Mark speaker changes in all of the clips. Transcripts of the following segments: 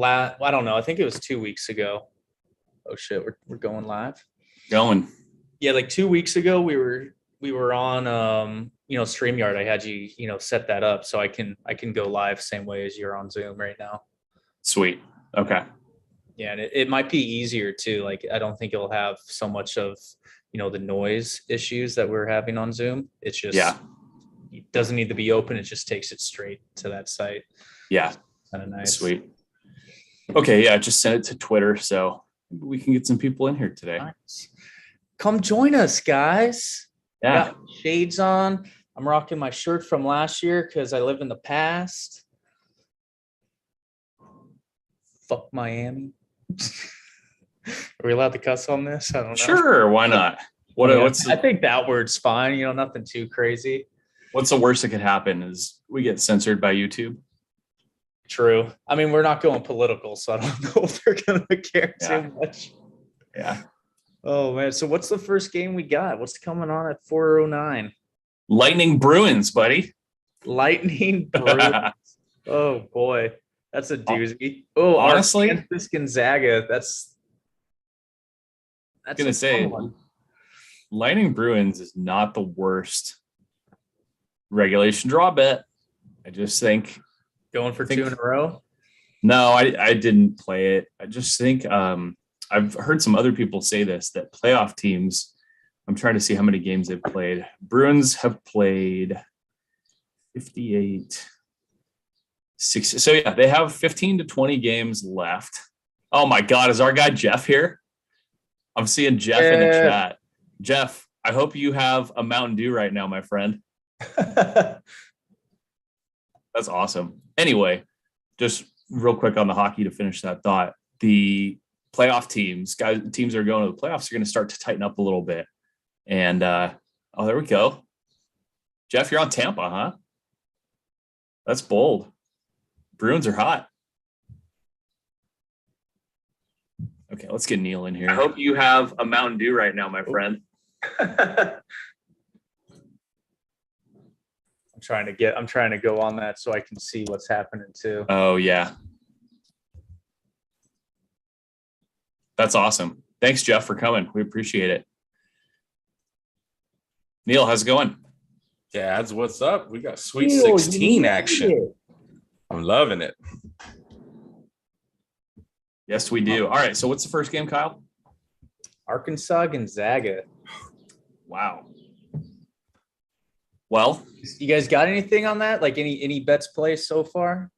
Speaker 1: I don't know. I think it was 2 weeks ago. Oh shit, we're going live.
Speaker 2: Going.
Speaker 1: Yeah, like 2 weeks ago we were on StreamYard. I had you set that up so I can go live same way as you're on Zoom right now.
Speaker 2: Sweet. Okay.
Speaker 1: Yeah, and it might be easier too. Like I don't think it'll have so much of the noise issues that we're having on Zoom. It's just it doesn't need to be open. It just takes it straight to that site.
Speaker 2: Yeah.
Speaker 1: Kind of nice.
Speaker 2: Sweet. Okay, yeah, just send it to Twitter so we can get some people in here today.
Speaker 1: Nice. Come join us, guys.
Speaker 2: Yeah.
Speaker 1: Got shades on. I'm rocking my shirt from last year because I live in the past. Fuck Miami. Are we allowed to cuss on this? I don't know.
Speaker 2: Sure, why not?
Speaker 1: I think that word's fine. Nothing too crazy.
Speaker 2: What's the worst that could happen is we get censored by YouTube.
Speaker 1: True. I mean, we're not going political, so I don't know if they're going to care too much.
Speaker 2: Yeah.
Speaker 1: Oh, man. So what's the first game we got? What's coming on at 4:09?
Speaker 2: Lightning Bruins, buddy.
Speaker 1: Lightning Bruins. Oh, boy. That's a doozy. Oh,
Speaker 2: honestly,
Speaker 1: this Gonzaga. That's
Speaker 2: going to say Lightning Bruins is not the worst regulation draw bet. I just think
Speaker 1: going for two in a row.
Speaker 2: No, I didn't play it. I just think I've heard some other people say this, that playoff teams, I'm trying to see how many games they've played. Bruins have played 58, 60. So yeah, they have 15 to 20 games left. Oh my God, is our guy Jeff here? I'm seeing Jeff in the chat. Jeff, I hope you have a Mountain Dew right now, my friend. That's awesome. Anyway, just real quick on the hockey to finish that thought. The playoff teams that are going to the playoffs are going to start to tighten up a little bit. And there we go. Jeff, you're on Tampa, huh? That's bold. Bruins are hot. Okay, let's get Neil in here. I hope you have a Mountain Dew right now, my friend.
Speaker 1: I'm trying to go on that so I can see what's happening too.
Speaker 2: Oh yeah. That's awesome. Thanks, Jeff, for coming. We appreciate it. Neil, how's it going?
Speaker 3: Dads, what's up? We got Sweet 16 action. I'm loving it.
Speaker 2: Yes, we do. All right. So what's the first game, Kyle?
Speaker 1: Arkansas Gonzaga.
Speaker 2: Wow. Well,
Speaker 1: you guys got anything on that? Like any bets placed so far?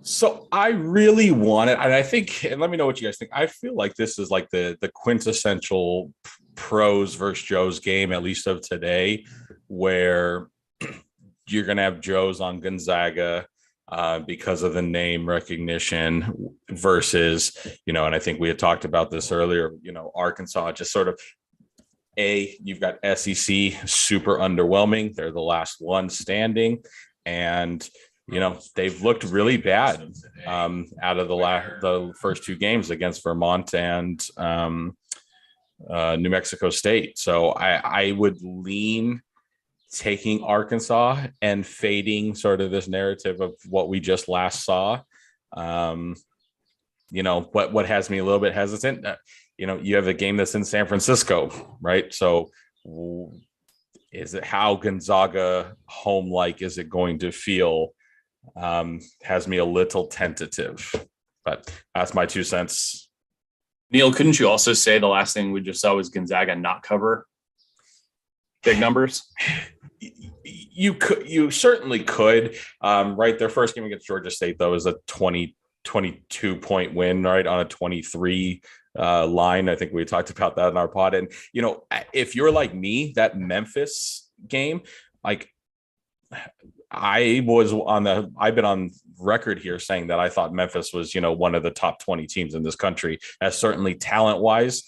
Speaker 3: So I really want it, and I think, and let me know what you guys think. I feel like this is like the quintessential pros versus Joes game, at least of today, where you're going to have Joes on Gonzaga because of the name recognition versus, and I think we had talked about this earlier, Arkansas just sort of, you've got SEC super underwhelming. They're the last one standing, and they've looked really bad out of the first two games against Vermont and New Mexico State. So I would lean taking Arkansas and fading sort of this narrative of what we just last saw. What has me a little bit hesitant, you have a game that's in San Francisco, right? So is it how Gonzaga home-like is it going to feel? Has me a little tentative, but that's my 2 cents.
Speaker 2: Neil, couldn't you also say the last thing we just saw was Gonzaga not cover big numbers?
Speaker 3: You certainly could, right? Their first game against Georgia State, though, is a 22-point win, right, on a 23 line. I think we talked about that in our pod. And, if you're like me, that Memphis game, like I've been on record here saying that I thought Memphis was, one of the top 20 teams in this country, as certainly talent wise,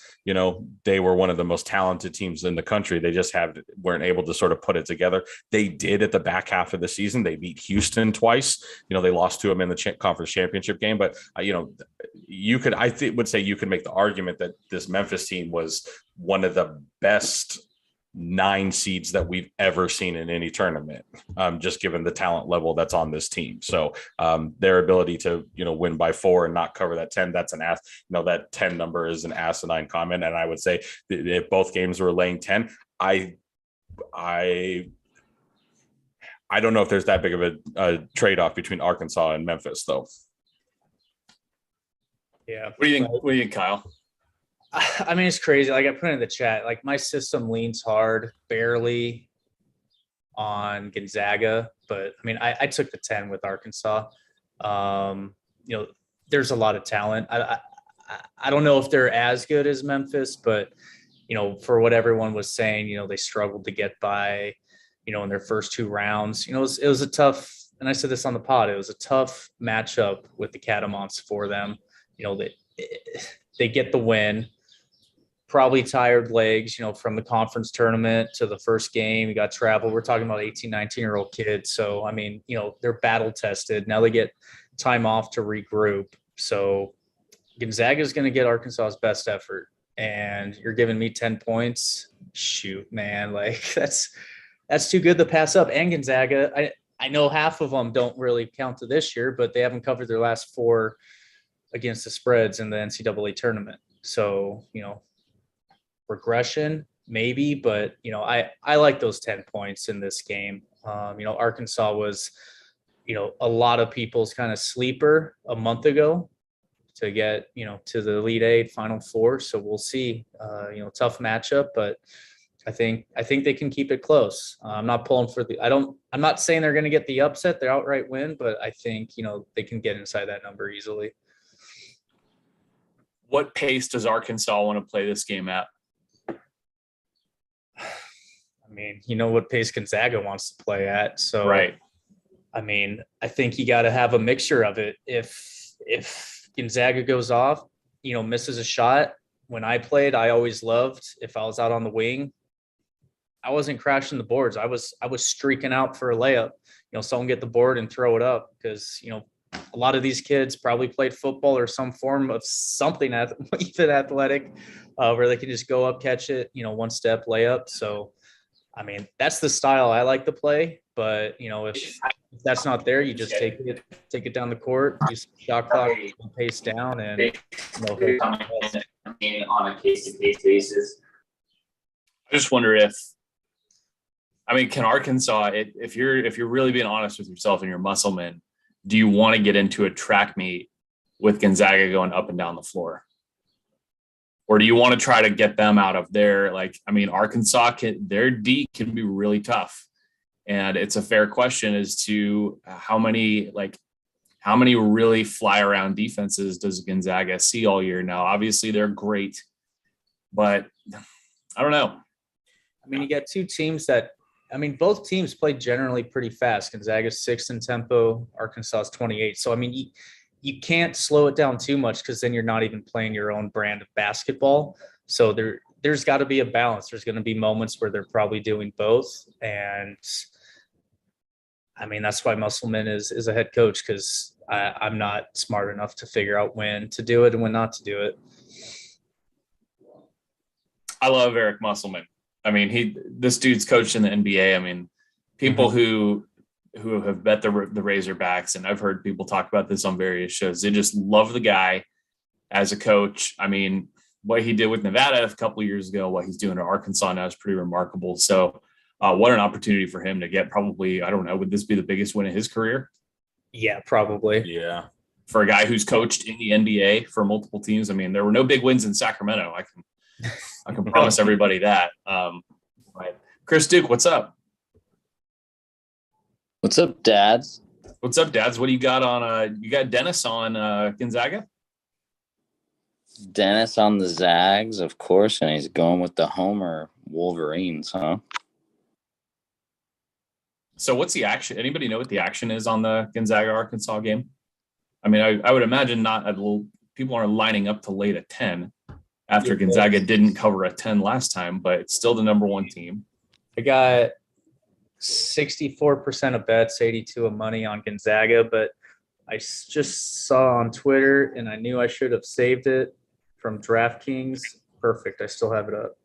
Speaker 3: they were one of the most talented teams in the country. They just weren't able to sort of put it together. They did at the back half of the season. They beat Houston twice. They lost to them in the conference championship game, but would say you could make the argument that this Memphis team was one of the best 9 seeds that we've ever seen in any tournament, just given the talent level that's on this team. So their ability to, win by 4 and not cover that 10, that's that 10 number is an asinine comment. And I would say if both games were laying 10, I don't know if there's that big of a trade-off between Arkansas and Memphis, though.
Speaker 1: Yeah.
Speaker 2: What do you think, Kyle?
Speaker 1: I mean, it's crazy. Like I put in the chat, like my system leans hard, barely on Gonzaga, but I mean, I took the 10 with Arkansas. There's a lot of talent. I don't know if they're as good as Memphis, but for what everyone was saying, they struggled to get by, in their first 2 rounds. It was a tough, and I said this on the pod, it was a tough matchup with the Catamounts for them. They get the win. Probably tired legs, from the conference tournament to the first game. You got travel. We're talking about 18, 19-year-old kids. So, I mean, they're battle tested. Now they get time off to regroup. So Gonzaga is going to get Arkansas's best effort. And you're giving me 10 points. Shoot, man. Like that's too good to pass up. And Gonzaga, I know half of them don't really count to this year, but they haven't covered their last 4 against the spreads in the NCAA tournament. So, regression maybe, but I like those 10 points in this game. Arkansas was a lot of people's kind of sleeper a month ago to get to the Elite 8 Final Four. So we'll see. Tough matchup, but I think they can keep it close. I'm not pulling for I'm not saying they're going to get the upset, the outright win, but I think they can get inside that number easily.
Speaker 2: What pace does Arkansas want to play this game at?
Speaker 1: I mean, what pace Gonzaga wants to play at. So,
Speaker 2: right.
Speaker 1: I mean, I think you got to have a mixture of it. If Gonzaga goes off, misses a shot. When I played, I always loved, if I was out on the wing, I wasn't crashing the boards. I was streaking out for a layup. Someone get the board and throw it up because, a lot of these kids probably played football or some form of something even athletic, where they can just go up, catch it, one step layup. So, I mean, that's the style I like to play. But if that's not there, you just take it down the court, use shot clock, pace down, and
Speaker 4: on a case-to-case basis.
Speaker 2: I just wonder can Arkansas, if you're really being honest with yourself and you're Musselman, do you want to get into a track meet with Gonzaga going up and down the floor? Or do you want to try to get them out of their, Arkansas, their D can be really tough. And it's a fair question as to how many really fly around defenses does Gonzaga see all year now? Obviously they're great, but I don't know.
Speaker 1: I mean, you got 2 teams both teams play generally pretty fast. Gonzaga's 6th in tempo, Arkansas's 28. So, I mean, you can't slow it down too much because then you're not even playing your own brand of basketball. So there's got to be a balance. There's going to be moments where they're probably doing both. And, I mean, that's why Musselman is a head coach, because I'm not smart enough to figure out when to do it and when not to do it.
Speaker 2: I love Eric Musselman. I mean, this dude's coached in the NBA. I mean, people who have bet the Razorbacks, and I've heard people talk about this on various shows, they just love the guy as a coach. I mean, what he did with Nevada a couple of years ago, what he's doing at Arkansas now is pretty remarkable. So what an opportunity for him to get probably, I don't know, would this be the biggest win of his career?
Speaker 1: Yeah, probably.
Speaker 3: Yeah.
Speaker 2: For a guy who's coached in the NBA for multiple teams. I mean, there were no big wins in Sacramento. I can promise everybody that. Chris Duke, what's up?
Speaker 4: What's up, dads?
Speaker 2: What's up, dads? What do you got on? You got Dennis on Gonzaga?
Speaker 4: Dennis on the Zags, of course, and he's going with the Homer Wolverines, huh?
Speaker 2: So what's the action? Anybody know what the action is on the Gonzaga-Arkansas game? I mean, I would imagine people aren't lining up to late at 10 after Gonzaga didn't cover a 10 last time, but it's still the number 1 team.
Speaker 1: I got 64% of bets, 82 of money on Gonzaga, but I just saw on Twitter and I knew I should have saved it from DraftKings. Perfect. I still have it up.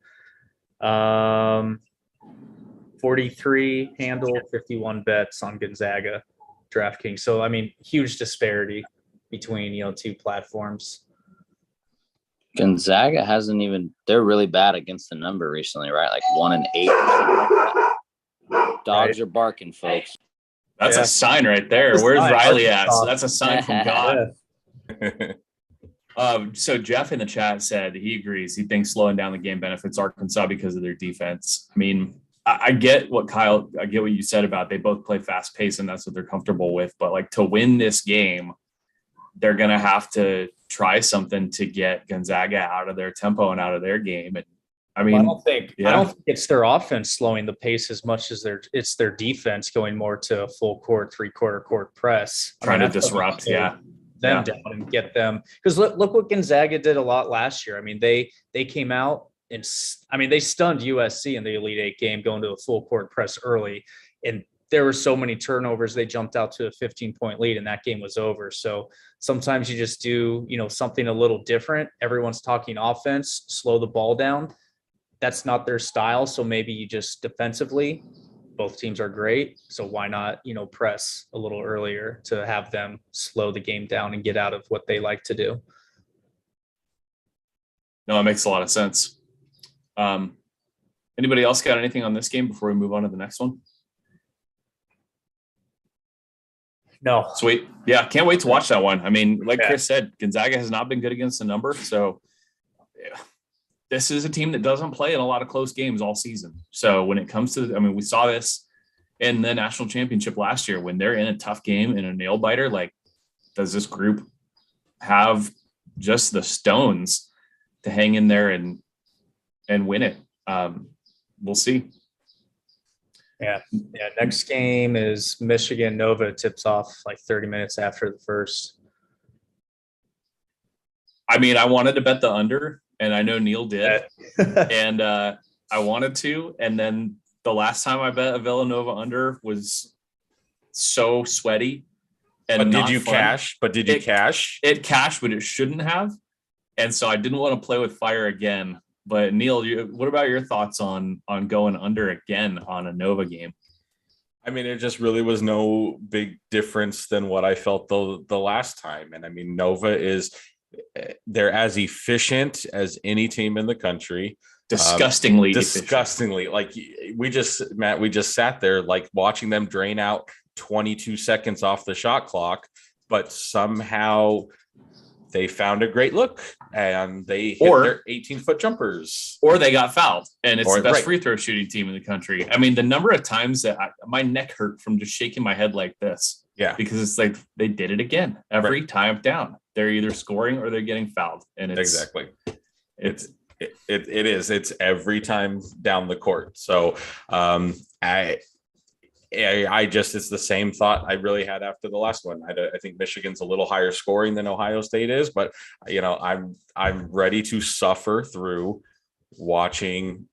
Speaker 1: 43 handle, 51 bets on Gonzaga DraftKings. So, I mean, huge disparity between, two platforms.
Speaker 4: Gonzaga hasn't even, they're really bad against the number recently, right? Like 1-8 or something like that. Dogs are barking, folks.
Speaker 2: That's a sign right there. Where's Riley at? So that's a sign from God. So Jeff in the chat said he agrees. He thinks slowing down the game benefits Arkansas because of their defense. I mean, I get what you said about they both play fast pace and that's what they're comfortable with. But like to win this game, they're going to have to try something to get Gonzaga out of their tempo and out of their game. And I mean,
Speaker 1: I don't think it's their offense slowing the pace as much as it's their defense going more to a full court, 3/4 court press.
Speaker 2: Trying to disrupt.
Speaker 1: Them down and get them. Because look what Gonzaga did a lot last year. I mean, they came out and they stunned USC in the Elite Eight game going to a full court press early. And there were so many turnovers. They jumped out to a 15-point lead and that game was over. So sometimes you just do, something a little different. Everyone's talking offense, slow the ball down. That's not their style. So maybe you just defensively, both teams are great. So why not, press a little earlier to have them slow the game down and get out of what they like to do.
Speaker 2: No, it makes a lot of sense. Anybody else got anything on this game before we move on to the next one?
Speaker 1: No.
Speaker 2: Sweet. Yeah. Can't wait to watch that one. I mean, like Chris said, Gonzaga has not been good against the number. So this is a team that doesn't play in a lot of close games all season. So when it comes to, we saw this in the national championship last year, when they're in a tough game in a nail biter, like, does this group have just the stones to hang in there and win it? We'll see.
Speaker 1: Yeah. Next game is Michigan Nova. Tips off like 30 minutes after the first.
Speaker 2: I mean, I wanted to bet the under, and I know Neil did, and I wanted to. And then the last time I bet a Villanova under was so sweaty. And
Speaker 3: did you cash? It
Speaker 2: cashed, but it shouldn't have. And so I didn't want to play with fire again. But Neil, what about your thoughts on going under again on a Nova game?
Speaker 3: I mean, it just really was no big difference than what I felt the last time. And I mean, Nova they're as efficient as any team in the country.
Speaker 2: Disgustingly.
Speaker 3: Like we just sat there like watching them drain out 22 seconds off the shot clock, but somehow they found a great look and they hit their 18-foot jumpers.
Speaker 2: Or they got fouled, and it's the best free throw shooting team in the country. I mean, the number of times that my neck hurt from just shaking my head like this.
Speaker 3: Yeah.
Speaker 2: Because it's like they did it again. Every time down. They're either scoring or they're getting fouled. And it's
Speaker 3: exactly. It is. It's every time down the court. So I just, it's the same thought I really had after the last one. I think Michigan's a little higher scoring than Ohio State is, but I'm ready to suffer through watching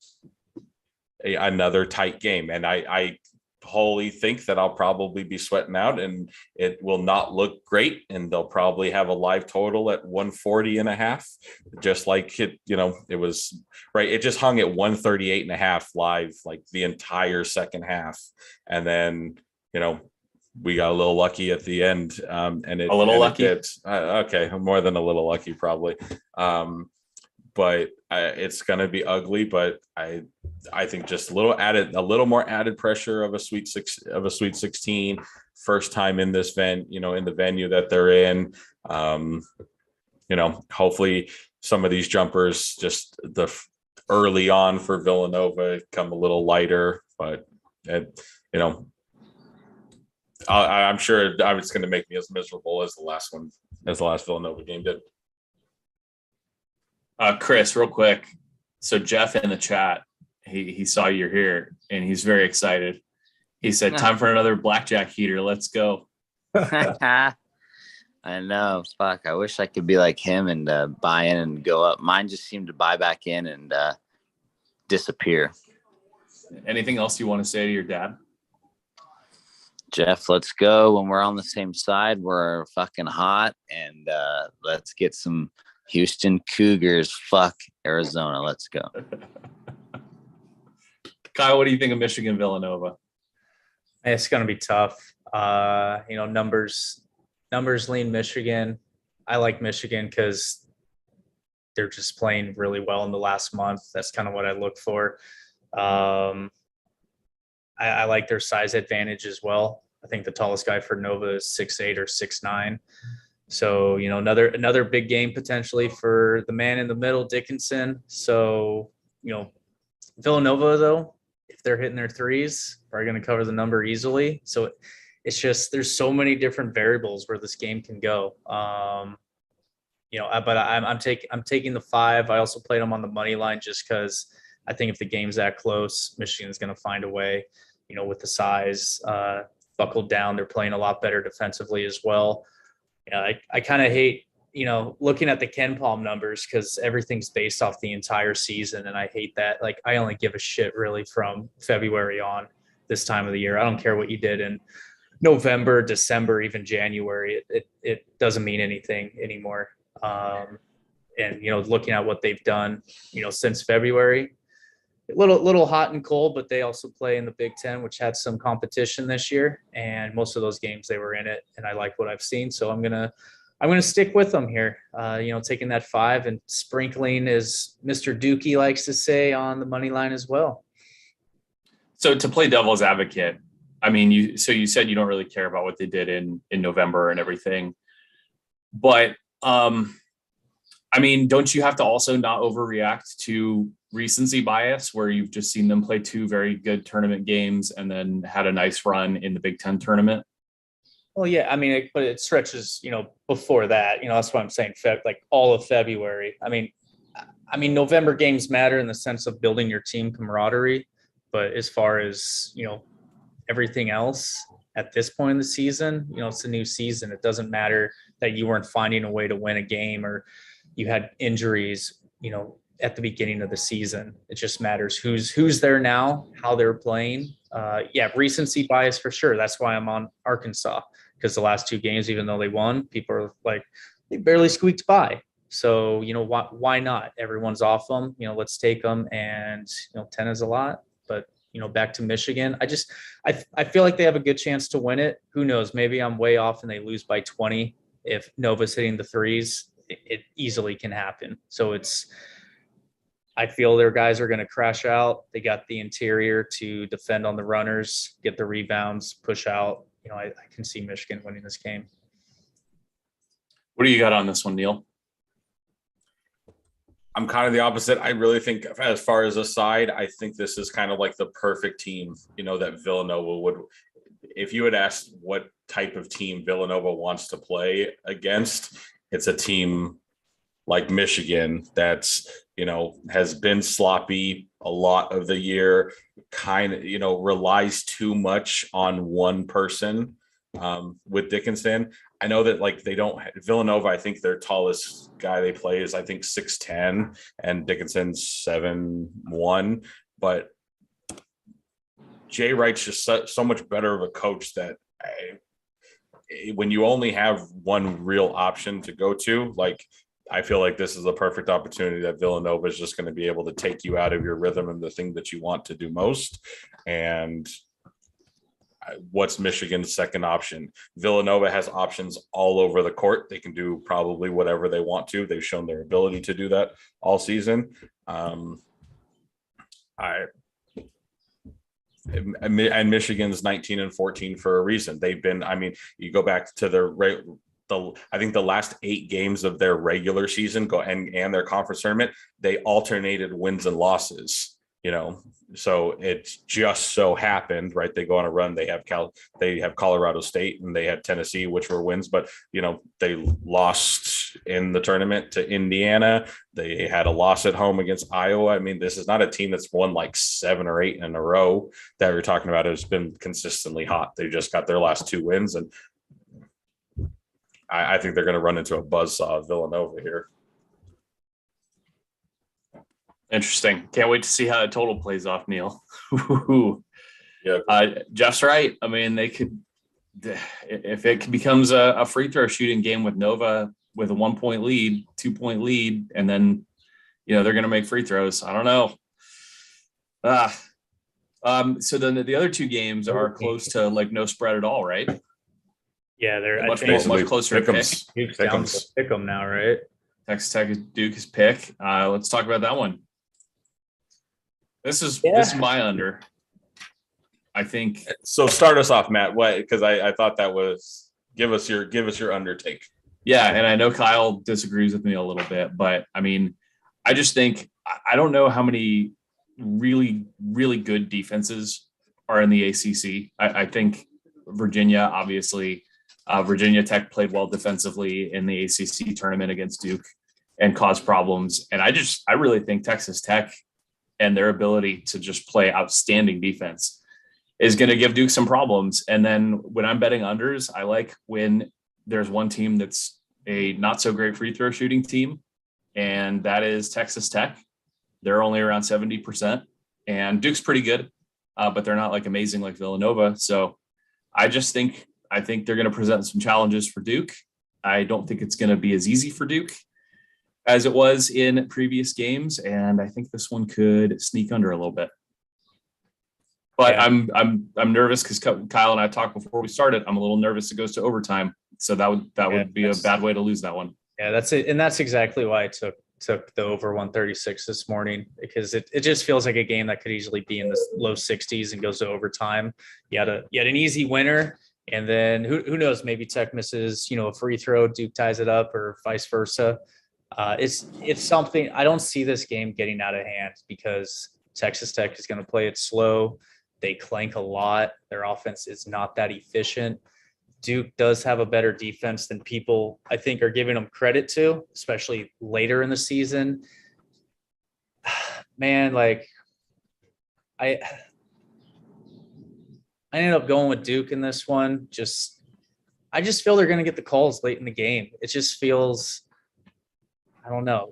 Speaker 3: another tight game. And I wholly think that I'll probably be sweating out and it will not look great. And they'll probably have a live total at 140.5, just like it was right. It just hung at 138.5 live, like the entire second half. And then, we got a little lucky at the end. Okay. More than a little lucky, probably. But it's going to be ugly, but I think just a little more added pressure of a Sweet 16, first time in this in the venue that they're in. Hopefully some of these jumpers just early on for Villanova come a little lighter, but I'm sure it's going to make me as miserable as the last Villanova game did.
Speaker 2: Chris, real quick. So Jeff in the chat, he saw you're here and he's very excited. He said, time for another blackjack heater. Let's go.
Speaker 4: I know. Fuck. I wish I could be like him and buy in and go up. Mine just seemed to buy back in and disappear.
Speaker 2: Anything else you want to say to your dad?
Speaker 4: Jeff, let's go. When we're on the same side, we're fucking hot, and let's get some Houston Cougars. Fuck Arizona. Let's go.
Speaker 2: Kyle, what do you think of Michigan Villanova?
Speaker 1: It's going to be tough. Numbers lean Michigan. I like Michigan because they're just playing really well in the last month. That's kind of what I look for. I like their size advantage as well. I think the tallest guy for Nova is 6'8" or 6'9". So, another big game potentially for the man in the middle, Dickinson. So, Villanova, though, if they're hitting their threes, are going to cover the number easily. So it's just, there's so many different variables where this game can go. But I'm taking the 5. I also played them on the money line just because I think if the game's that close, Michigan's going to find a way, with the size buckled down. They're playing a lot better defensively as well. I kind of hate, looking at the Ken Palm numbers because everything's based off the entire season. And I hate that. Like, I only give a shit really from February on this time of the year. I don't care what you did in November, December, even January. It doesn't mean anything anymore. And looking at what they've done, since February, a little hot and cold, but they also play in the Big Ten, which had some competition this year. And most of those games they were in it, and I like what I've seen. So I'm gonna stick with them here. Taking that 5 and sprinkling, as Mr. Dookie likes to say, on the money line as well.
Speaker 2: So to play devil's advocate, I mean, you said you don't really care about what they did in November and everything, but don't you have to also not overreact to recency bias where you've just seen them play 2 very good tournament games and then had a nice run in the Big Ten tournament?
Speaker 1: Well, yeah, but it stretches, before that, that's what I'm saying. Like all of February. I mean, November games matter in the sense of building your team camaraderie, but as far as, everything else at this point in the season, it's a new season. It doesn't matter that you weren't finding a way to win a game or you had injuries, at the beginning of the season. It just matters who's there now, how they're playing. Recency bias for sure. That's why I'm on Arkansas, because the last 2 games, even though they won, people are like, they barely squeaked by. So, why not? Everyone's off them, let's take them. And, 10 is a lot, but, back to Michigan. I feel like they have a good chance to win it. Who knows? Maybe I'm way off and they lose by 20. If Nova's hitting the threes, it easily can happen. So I feel their guys are going to crash out. They got the interior to defend on the runners, get the rebounds, push out. I can see Michigan winning this game.
Speaker 2: What do you got on this one, Neil?
Speaker 3: I'm kind of the opposite. I really think, as far as a side, I think this is kind of like the perfect team, that Villanova would. If you had asked what type of team Villanova wants to play against, it's a team like Michigan that's, has been sloppy a lot of the year, kind of, relies too much on one person with Dickinson. I know that Villanova, I think their tallest guy they play is, I think, 6'10", and Dickinson's 7'1", but Jay Wright's just so much better of a coach that when you only have one real option to go to, I feel like this is the perfect opportunity that Villanova is just going to be able to take you out of your rhythm and the thing that you want to do most. And what's Michigan's second option? Villanova has options all over the court. They can do probably whatever they want to. They've shown their ability to do that all season. And Michigan's 19-14 for a reason. They've been, you go back to I think the last 8 games of their regular season and their conference tournament, they alternated wins and losses, so it's just so happened, right? They go on a run. They have Colorado State and they had Tennessee, which were wins, but they lost in the tournament to Indiana. They had a loss at home against Iowa. This is not a team that's won 7 or 8 in a row that we're talking about. It's been consistently hot. They just got their last 2 wins, and I think they're going to run into a buzzsaw of Villanova here.
Speaker 2: Interesting. Can't wait to see how the total plays off, Neil.
Speaker 3: Yeah.
Speaker 2: Jeff's right. They could, if it becomes a free throw shooting game with Nova with a 1-point lead, 2-point lead, and then, they're going to make free throws. I don't know. So then the other two games are close to like no spread at all, right?
Speaker 1: Yeah, they're
Speaker 2: Much closer to pick.
Speaker 1: Duke's down to pick them now, right?
Speaker 2: Texas Tech is Duke's pick. Let's talk about that one. This is my under. I think.
Speaker 3: So start us off, Matt. What? Because I thought that was give us your undertake.
Speaker 2: Yeah, and I know Kyle disagrees with me a little bit, but I mean, I just think I don't know how many really, really good defenses are in the ACC. I think Virginia, obviously, Virginia Tech played well defensively in the ACC tournament against Duke and caused problems. And I really think Texas Tech and their ability to just play outstanding defense is going to give Duke some problems. And then when I'm betting unders, I like when there's one team that's a not so great free throw shooting team, and that is Texas Tech. They're only around 70%, and Duke's pretty good, but they're not like amazing like Villanova. So I think they're going to present some challenges for Duke. I don't think it's going to be as easy for Duke as it was in previous games, and I think this one could sneak under a little bit. But yeah. I'm nervous because Kyle and I talked before we started. I'm a little nervous it goes to overtime, so that would be a bad way to lose that one.
Speaker 1: Yeah, that's it, and that's exactly why I took the over 136 this morning, because it just feels like a game that could easily be in the low 60s and goes to overtime. You had an easy winner, and then who knows, maybe Tech misses a free throw, Duke ties it up, or vice versa. It's something. I don't see this game getting out of hand because Texas Tech is going to play it slow. They clank a lot. Their offense is not that efficient. Duke does have a better defense than people, I think, are giving them credit to, especially later in the season. Man, like I ended up going with Duke in this one. I just feel they're going to get the calls late in the game. It just feels, I don't know.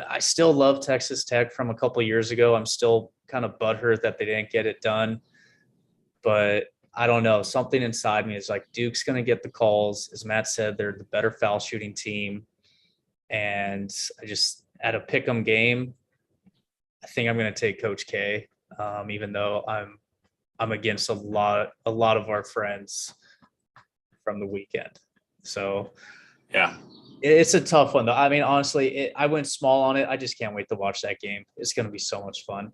Speaker 1: I still love Texas Tech from a couple of years ago. I'm still kind of butthurt that they didn't get it done, but I don't know. Something inside me is like Duke's going to get the calls. As Matt said, they're the better foul shooting team. And I just, at a pick'em game, I think I'm going to take Coach K, even though I'm against a lot of our friends from the weekend. So
Speaker 2: yeah,
Speaker 1: it's a tough one though. I mean, honestly, I went small on it. I just can't wait to watch that game. It's going to be so much fun.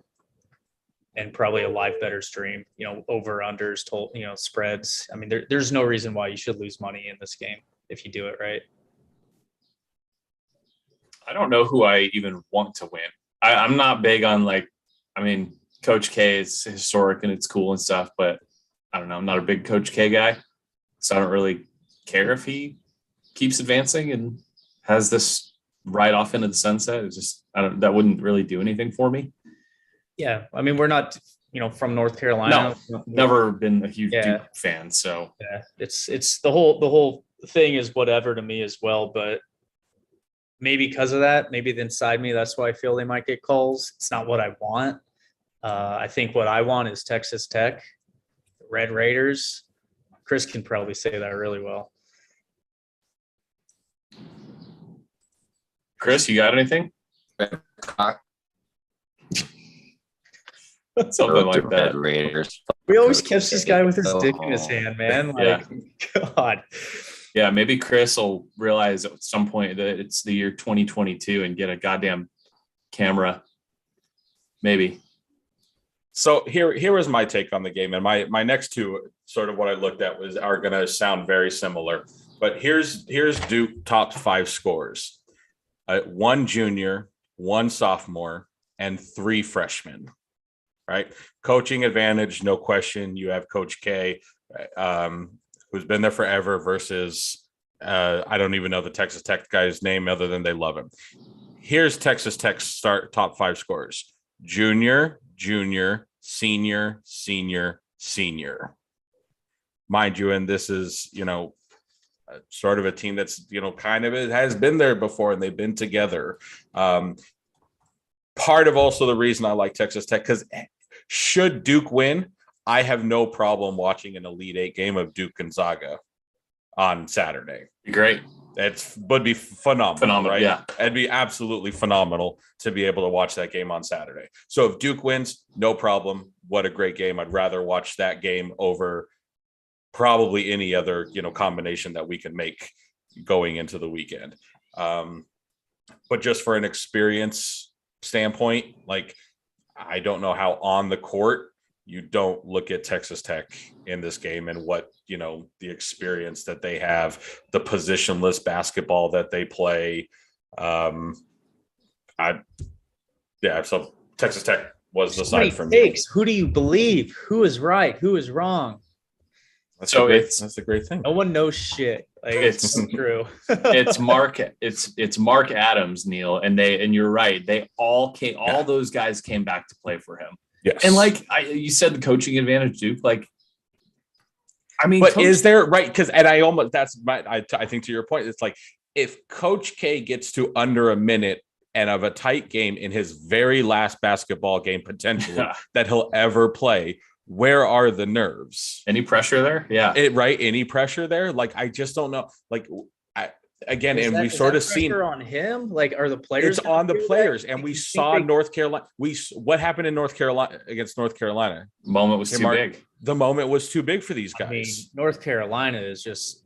Speaker 1: And probably a live better stream, over unders, spreads. I mean, there's no reason why you should lose money in this game if you do it right.
Speaker 2: I don't know who I even want to win. I'm not big on Coach K is historic and it's cool and stuff, but I don't know. I'm not a big Coach K guy, so I don't really care if he keeps advancing and has this ride off into the sunset. It's just, that wouldn't really do anything for me.
Speaker 1: Yeah, I mean, we're not, from North Carolina.
Speaker 2: No, never been a huge Duke fan. So
Speaker 1: yeah, it's the whole thing is whatever to me as well. But maybe because of that, maybe inside me, that's why I feel they might get calls. It's not what I want. I think what I want is Texas Tech, Red Raiders. Chris can probably say that really well.
Speaker 2: Chris, you got anything? Something like that.
Speaker 4: Raiders.
Speaker 1: We always catch this guy with his dick in his hand, man. God.
Speaker 2: Yeah, maybe Chris will realize at some point that it's the year 2022 and get a goddamn camera. Maybe.
Speaker 3: So here was my take on the game, and my next two, sort of what I looked at, are going to sound very similar. But here's Duke top 5 scores: 1 junior, 1 sophomore, and 3 freshmen. Right, coaching advantage, no question. You have Coach K, who's been there forever, versus I don't even know the Texas Tech guy's name other than they love him. Here's Texas Tech's start top 5 scores: junior, senior, senior. Mind you, and this is sort of a team that's kind of it has been there before, and they've been together. Part of also the reason I like Texas Tech, because should Duke win, I have no problem watching an Elite Eight game of Duke Gonzaga on Saturday.
Speaker 2: Great.
Speaker 3: would be phenomenal, right?
Speaker 2: Yeah.
Speaker 3: It'd be absolutely phenomenal to be able to watch that game on Saturday. So if Duke wins, no problem. What a great game. I'd rather watch that game over probably any other, combination that we can make going into the weekend. But just for an experience standpoint, like, I don't know how on the court you don't look at Texas Tech in this game and what, the experience that they have, the positionless basketball that they play. So Texas Tech was the side for me.
Speaker 1: Who do you believe? Who is right? Who is wrong?
Speaker 3: That's the great thing.
Speaker 1: No one knows shit. Like, it's so true.
Speaker 2: It's Mark Adams, Neil, and you're right. They all came. All those guys came back to play for him.
Speaker 3: Yes.
Speaker 2: And you said, the coaching advantage, Duke.
Speaker 3: But is there, right? Because I think to your point, it's like, if Coach K gets to under a minute and of a tight game in his very last basketball game potentially that he'll ever play, where are the nerves?
Speaker 2: Any pressure there? Yeah.
Speaker 3: Any pressure there? Like, I just don't know. Like, we've sort of seen
Speaker 1: on him. Like, are the players?
Speaker 3: It's on the players, and we saw North Carolina. What happened in North Carolina against North Carolina?
Speaker 2: Moment was too big.
Speaker 3: The moment was too big for these guys.
Speaker 1: I mean, North Carolina is just.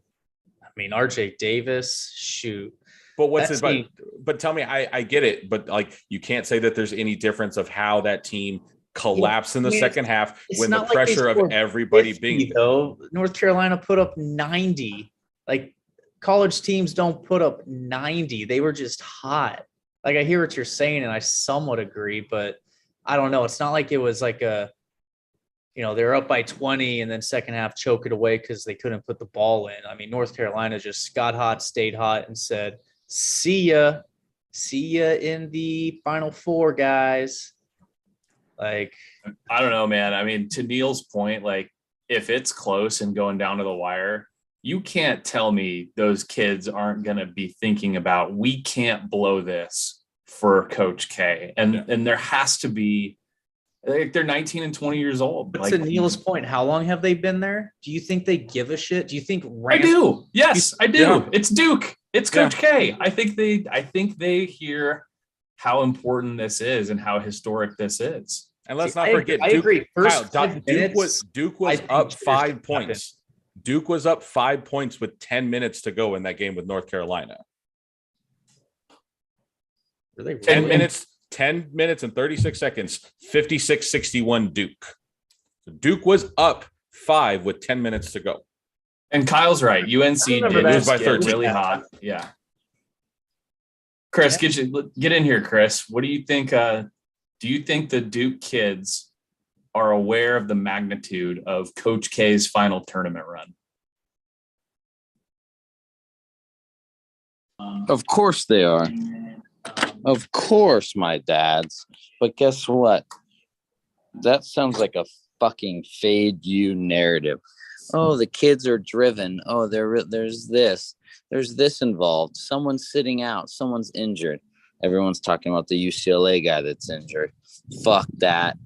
Speaker 1: RJ Davis. Shoot.
Speaker 3: But what's it? But tell me, I get it, but like, you can't say that there's any difference of how that team collapsed in the second half when the pressure of everybody being.
Speaker 1: Though North Carolina put up 90. Like, college teams don't put up 90. They were just hot. Like, I hear what you're saying, and I somewhat agree, but I don't know. It's not like it was like they're up by 20 and then second half choke it away because they couldn't put the ball in. I mean, North Carolina just got hot, stayed hot, and said, see ya in the Final Four, guys. Like,
Speaker 2: I don't know, man. I mean, to Neil's point, like, if it's close and going down to the wire, you can't tell me those kids aren't going to be thinking about, we can't blow this for Coach K. And there has to be, like, they're 19 and 20 years old.
Speaker 1: But to Neil's point, how long have they been there? Do you think they give a shit? Do you think
Speaker 2: I do. Yes, I do. Yeah. It's Duke. It's Coach K. I think they hear how important this is and how historic this is.
Speaker 3: And let's not forget,
Speaker 1: I agree.
Speaker 3: Duke was up 5 points. Duke was up 5 points with 10 minutes to go in that game with North Carolina.
Speaker 1: Really?
Speaker 3: 10 minutes and 36 seconds, 56-61 Duke. So Duke was up 5 with 10 minutes to go.
Speaker 2: And Kyle's right. UNC did
Speaker 3: lose by 13.
Speaker 2: Really hot. Yeah. Chris, get in here, Chris. What do you think? Do you think the Duke kids are aware of the magnitude of Coach K's final tournament run?
Speaker 4: Of course they are. Of course, my dads. But guess what? That sounds like a fucking fade you narrative. Oh, the kids are driven. Oh, there's this involved. Someone's sitting out. Someone's injured. Everyone's talking about the UCLA guy that's injured. Fuck that.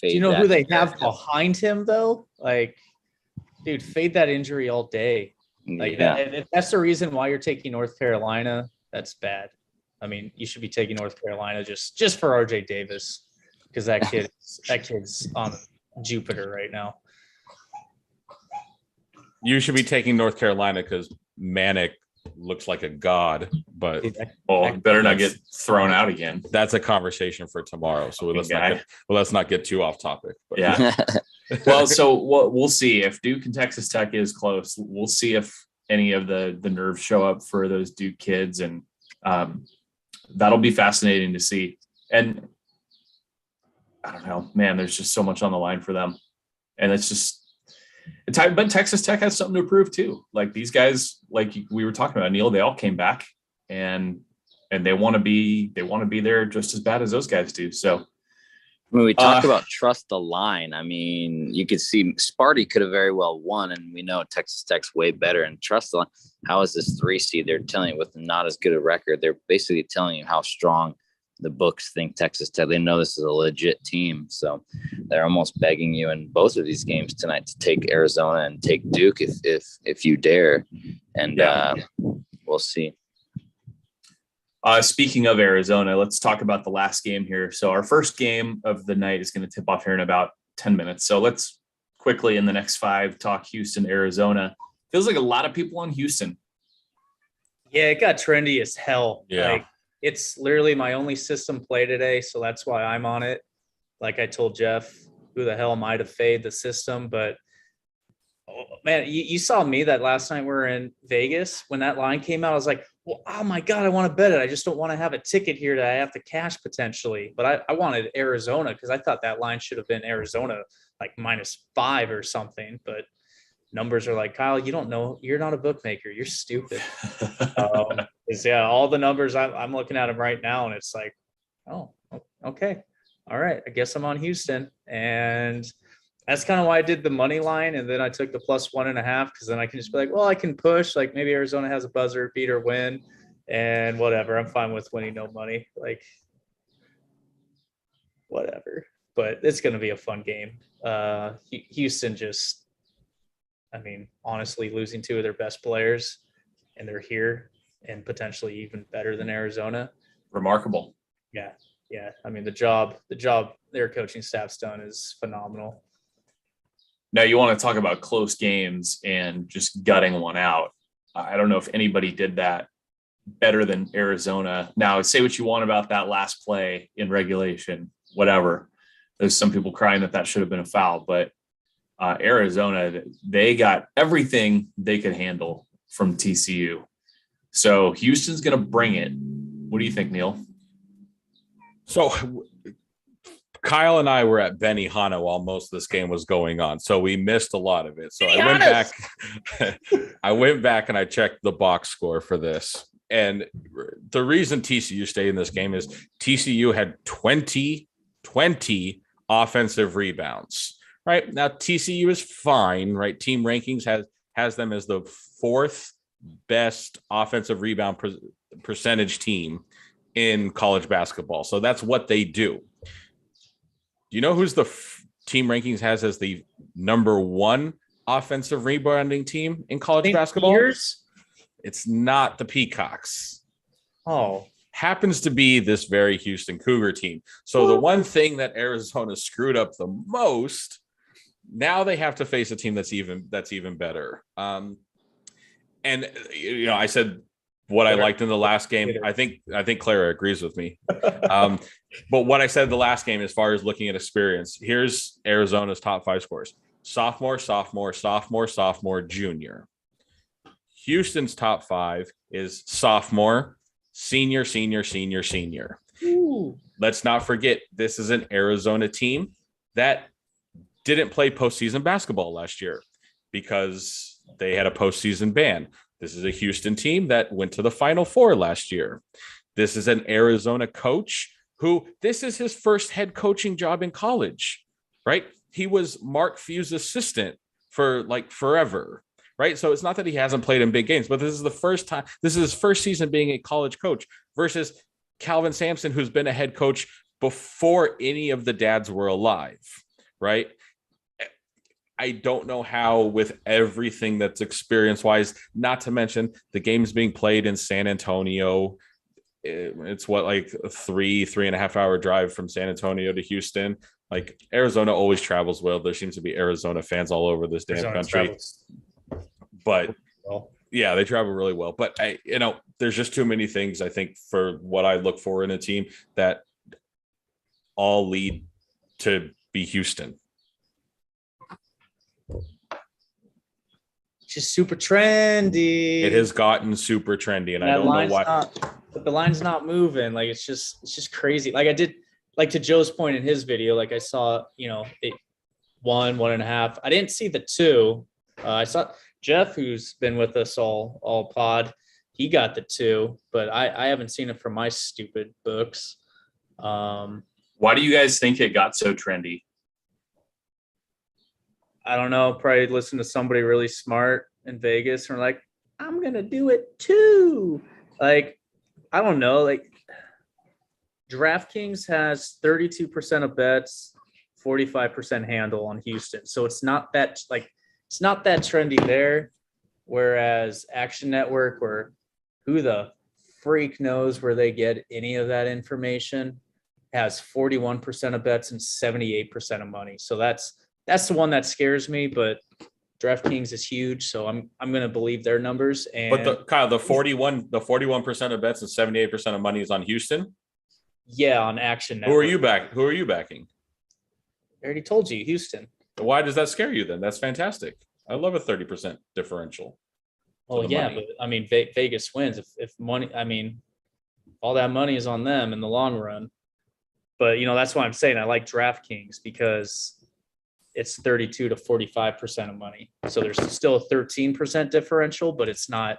Speaker 1: Do you know who they have behind him, though? Like, dude, fade that injury all day. Like, if that's the reason why you're taking North Carolina, that's bad. I mean, you should be taking North Carolina just for RJ Davis, because that kid's on Jupiter right now.
Speaker 3: You should be taking North Carolina because Manic looks like a god, but
Speaker 2: better not get thrown out again.
Speaker 3: That's a conversation for tomorrow. So let's not get too off topic. But.
Speaker 2: Yeah. Well, so we'll see if Duke and Texas Tech is close. We'll see if any of the nerves show up for those Duke kids, and that'll be fascinating to see. And I don't know, man, there's just so much on the line for them, and but Texas Tech has something to prove too. Like, these guys, like we were talking about, Neil, they all came back and they want to be there just as bad as those guys do. So,
Speaker 4: I mean, we talk about trust the line. I mean, you could see Sparty could have very well won, and we know Texas Tech's way better. And trust the line. How is this 3 seed? They're telling you with not as good a record. They're basically telling you how strong the books think Texas Tech. They know this is a legit team, so they're almost begging you in both of these games tonight to take Arizona and take Duke if you dare. And we'll see.
Speaker 2: Speaking of Arizona, let's talk about the last game here. So our first game of the night is going to tip off here in about 10 minutes. So let's quickly in the next 5 talk Houston, Arizona. Feels like a lot of people on Houston.
Speaker 1: Yeah, it got trendy as hell.
Speaker 3: Yeah.
Speaker 1: Like, it's literally my only system play today, so that's why I'm on it. Like I told Jeff, who the hell am I to fade the system? But oh, man, you saw me that last night we were in Vegas. When that line came out, I was like, well, oh my God, I want to bet it. I just don't want to have a ticket here that I have to cash potentially. But I wanted Arizona because I thought that line should have been Arizona like -5 or something. But numbers are like, Kyle, you don't know. You're not a bookmaker. You're stupid. Yeah, all the numbers I'm looking at them right now, and it's like, oh, okay. All right. I guess I'm on Houston. And that's kind of why I did the money line. And then I took the +1.5 because then I can just be like, well, I can push. Like maybe Arizona has a buzzer beater win and whatever. I'm fine with winning no money. Like whatever. But it's going to be a fun game. Houston just, I mean, honestly, losing 2 of their best players and they're here and potentially even better than Arizona.
Speaker 2: Remarkable.
Speaker 1: Yeah. Yeah. I mean, the job their coaching staff's done is phenomenal.
Speaker 2: Now you want to talk about close games and just gutting one out. I don't know if anybody did that better than Arizona. Now say what you want about that last play in regulation, whatever. There's some people crying that should have been a foul, but Arizona, they got everything they could handle from TCU. So Houston's going to bring it. What do you think, Neil?
Speaker 3: So Kyle and I were at Benihana while most of this game was going on, so we missed a lot of it. So I went back and I checked the box score for this. And the reason TCU stayed in this game is TCU had 20 offensive rebounds. Right now, TCU is fine. Right, team rankings has them as the 4th best offensive rebound percentage team in college basketball. So that's what they do. Do you know who's the team rankings has as the number 1 offensive rebounding team in college basketball? It's not the Peacocks.
Speaker 1: Oh,
Speaker 3: happens to be this very Houston Cougar team. So the one thing that Arizona screwed up the most, now they have to face a team that's even better. And you know, I said what I liked in the last game. I think Clara agrees with me. But what I said the last game, as far as looking at experience, here's Arizona's top 5 scores: sophomore, junior. Houston's top 5 is sophomore, senior.
Speaker 1: Ooh.
Speaker 3: Let's not forget, this is an Arizona team that didn't play postseason basketball last year because they had a postseason ban. This is a Houston team that went to the Final Four last year. This is an Arizona coach who, this is his first head coaching job in college, right? He was Mark Few's assistant for like forever, right? So it's not that he hasn't played in big games, but this is the first time, this is his first season being a college coach versus Calvin Sampson, who's been a head coach before any of the dads were alive, right? I don't know how, with everything that's experience-wise, not to mention the game's being played in San Antonio. It's what, like a 3.5 hour drive from San Antonio to Houston. Like, Arizona always travels well. There seems to be Arizona fans all over this damn country. But yeah, they travel really well. But there's just too many things, I think, for what I look for in a team that all lead to be Houston.
Speaker 1: Just super trendy.
Speaker 3: It has gotten super trendy, and I don't know why.
Speaker 1: But the line's not moving. Like it's just crazy. Like I did, like to Joe's point in his video. Like I saw, it 1.5. I didn't see the 2. I saw Jeff, who's been with us all pod. He got the 2, but I haven't seen it from my stupid books.
Speaker 2: Why do you guys think it got so trendy?
Speaker 1: I don't know, probably listen to somebody really smart in Vegas and like, I'm going to do it too. Like, I don't know, like DraftKings has 32% of bets, 45% handle on Houston. So it's not that trendy there. Whereas Action Network or who the freak knows where they get any of that information, has 41% of bets and 78% of money. So that's the one that scares me, but DraftKings is huge, so I'm going to believe their numbers. And
Speaker 3: But Kyle, the 41% of bets and 78% of money is on Houston.
Speaker 1: yeah, on Action Network.
Speaker 3: Who are you backing?
Speaker 1: I already told you, Houston.
Speaker 3: Why does that scare you then? That's fantastic. I love a 30% differential.
Speaker 1: Well, yeah, money. But I mean, Vegas wins if money. I mean, all that money is on them in the long run. But that's why I'm saying I like DraftKings, because it's 32 to 45% of money. So there's still a 13% differential, but it's not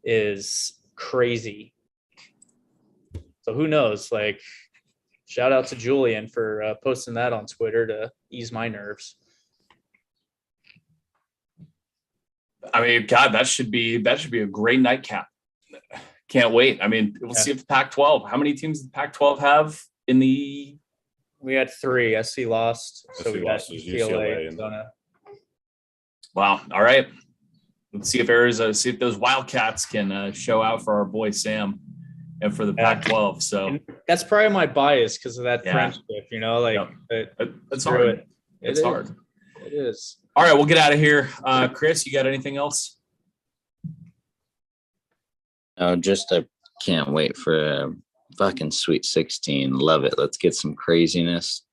Speaker 1: as crazy. So who knows? Like, shout out to Julian for posting that on Twitter to ease my nerves.
Speaker 2: I mean, God, that should be a great nightcap. Can't wait. I mean, we'll see if the Pac-12. How many teams does the Pac-12 have in the?
Speaker 1: We had 3. SC lost. So we got
Speaker 3: UCLA,
Speaker 1: Arizona.
Speaker 2: Wow. All right. Let's see if those Wildcats can show out for our boy Sam and for the Pac-12. So
Speaker 1: and that's probably my bias because of that friendship.
Speaker 2: That's hard. It's hard.
Speaker 1: It is.
Speaker 2: All right, we'll get out of here. Chris, you got anything else?
Speaker 4: Oh, I can't wait for fucking Sweet 16. Love it. Let's get some craziness.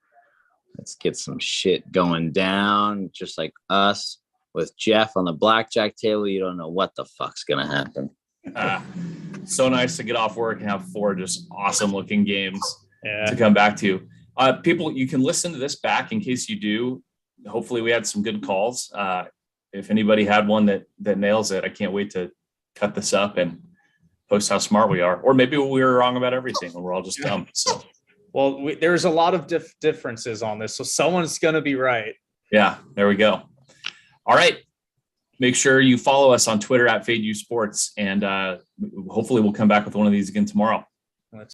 Speaker 4: Let's get some shit going down, just like us with Jeff on the blackjack table. You don't know what the fuck's gonna happen.
Speaker 2: So nice to get off work and have 4 just awesome looking games to come back to. People, you can listen to this back in case you do. Hopefully we had some good calls. If anybody had one that nails it, I can't wait to cut this up and post how smart we are. Or maybe we were wrong about everything and we're all just dumb. So,
Speaker 1: well, there's a lot of differences on this. So someone's going to be right.
Speaker 2: Yeah, there we go. All right. Make sure you follow us on Twitter at FadeU Sports. And hopefully we'll come back with one of these again tomorrow.